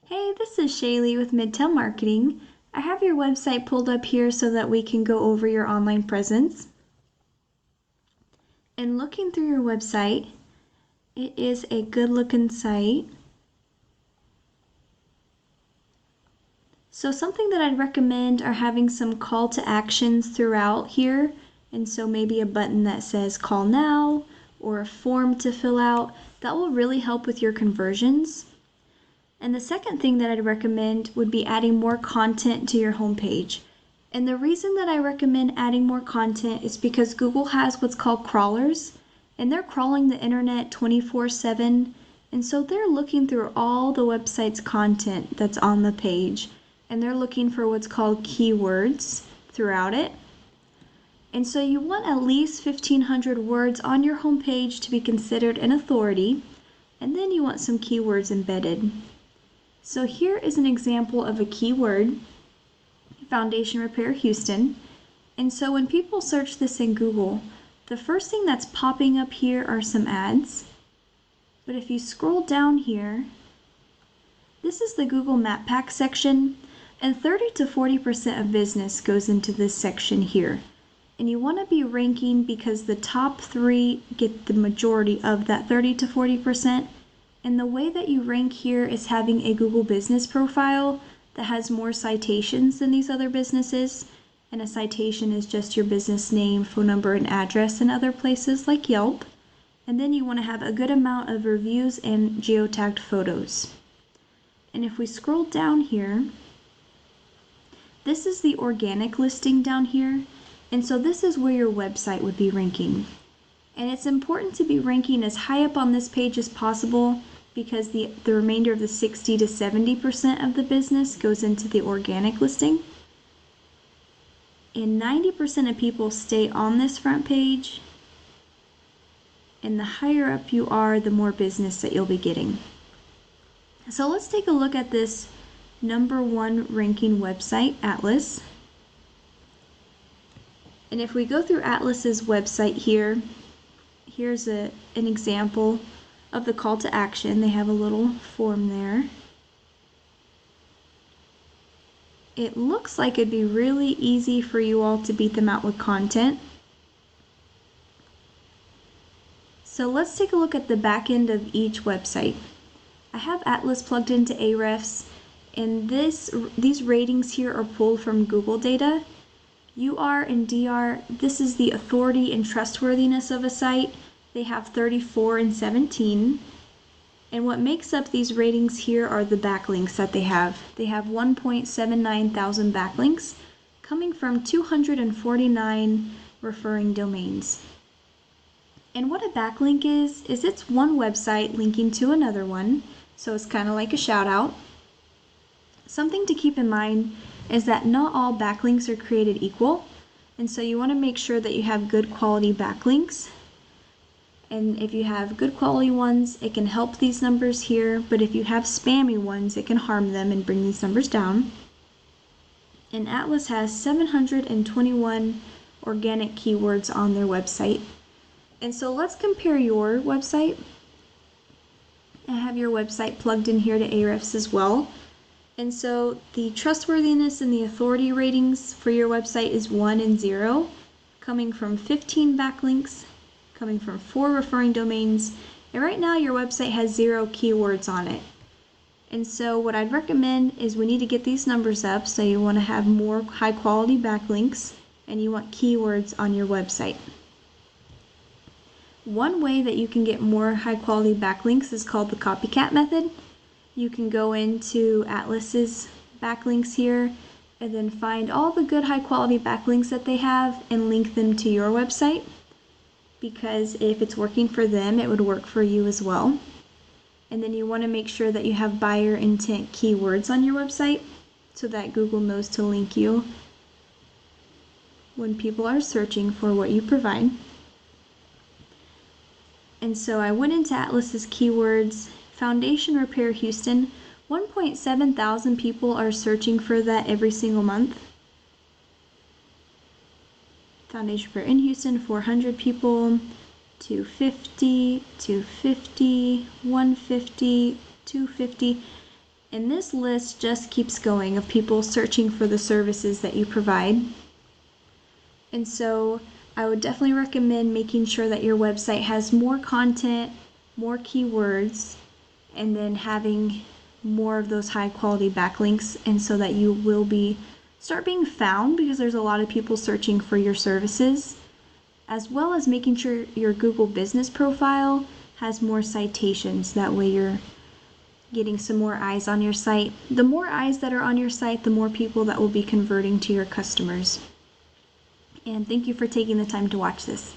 Hey, this is Shaelee with Midtown Marketing. I have your website pulled up here so that we can go over your online presence. And looking through your website, it is a good looking site. So something that I'd recommend are having some call to actions throughout here. And so maybe a button that says call now or a form to fill out. That will really help with your conversions. And the second thing that I'd recommend would be adding more content to your homepage. And the reason that I recommend adding more content is because Google has what's called crawlers, and they're crawling the internet 24/7. And so they're looking through all the website's content that's on the page, and they're looking for what's called keywords throughout it. And so you want at least 1,500 words on your homepage to be considered an authority, and then you want some keywords embedded. So here is an example of a keyword, foundation repair Houston. And so when people search this in Google, the first thing that's popping up here are some ads. But if you scroll down here, this is the Google Map Pack section, and 30 to 40% of business goes into this section here. And you want to be ranking because the top 3 get the majority of that 30 to 40%. And the way that you rank here is having a Google business profile that has more citations than these other businesses. And a citation is just your business name, phone number, and address in other places like Yelp. And then you want to have a good amount of reviews and geotagged photos. And if we scroll down here, this is the organic listing down here. And so this is where your website would be ranking. And it's important to be ranking as high up on this page as possible because the remainder of the 60 to 70% of the business goes into the organic listing. And 90% of people stay on this front page. And the higher up you are, the more business that you'll be getting. So let's take a look at this #1 ranking website, Atlas. And if we go through Atlas's website here, here's an example of the call to action. They have a little form there. It looks like it'd be really easy for you all to beat them out with content. So let's take a look at the back end of each website. I have Atlas plugged into Ahrefs, and these ratings here are pulled from Google data. UR and DR, this is the authority and trustworthiness of a site. They have 34 and 17. And what makes up these ratings here are the backlinks that they have. They have 1.79 thousand backlinks coming from 249 referring domains. And what a backlink is it's one website linking to another one. So it's kind of like a shout out. Something to keep in mind is that not all backlinks are created equal. And so you want to make sure that you have good quality backlinks. And if you have good quality ones, it can help these numbers here. But if you have spammy ones, it can harm them and bring these numbers down. And Atlas has 721 organic keywords on their website. And so let's compare your website. I have your website plugged in here to Ahrefs as well. And so the trustworthiness and the authority ratings for your website is 1 and 0, coming from 15 backlinks, coming from 4 referring domains. And right now your website has 0 keywords on it. And so what I'd recommend is we need to get these numbers up. So you want to have more high quality backlinks and you want keywords on your website. One way that you can get more high quality backlinks is called the copycat method. You can go into Atlas's backlinks here and then find all the good high quality backlinks that they have and link them to your website, because if it's working for them, it would work for you as well. And then you want to make sure that you have buyer intent keywords on your website so that Google knows to link you when people are searching for what you provide. And so I went into Atlas's keywords, foundation repair Houston. 1.7 thousand people are searching for that every single month. Foundation repair in Houston, 400 people, 250, 250, 150, 250. And this list just keeps going of people searching for the services that you provide. And so I would definitely recommend making sure that your website has more content, more keywords, and then having more of those high quality backlinks, and so that you will start being found, because there's a lot of people searching for your services, as well as making sure your Google business profile has more citations. That way you're getting some more eyes on your site. The more eyes that are on your site, the more people that will be converting to your customers. And thank you for taking the time to watch this.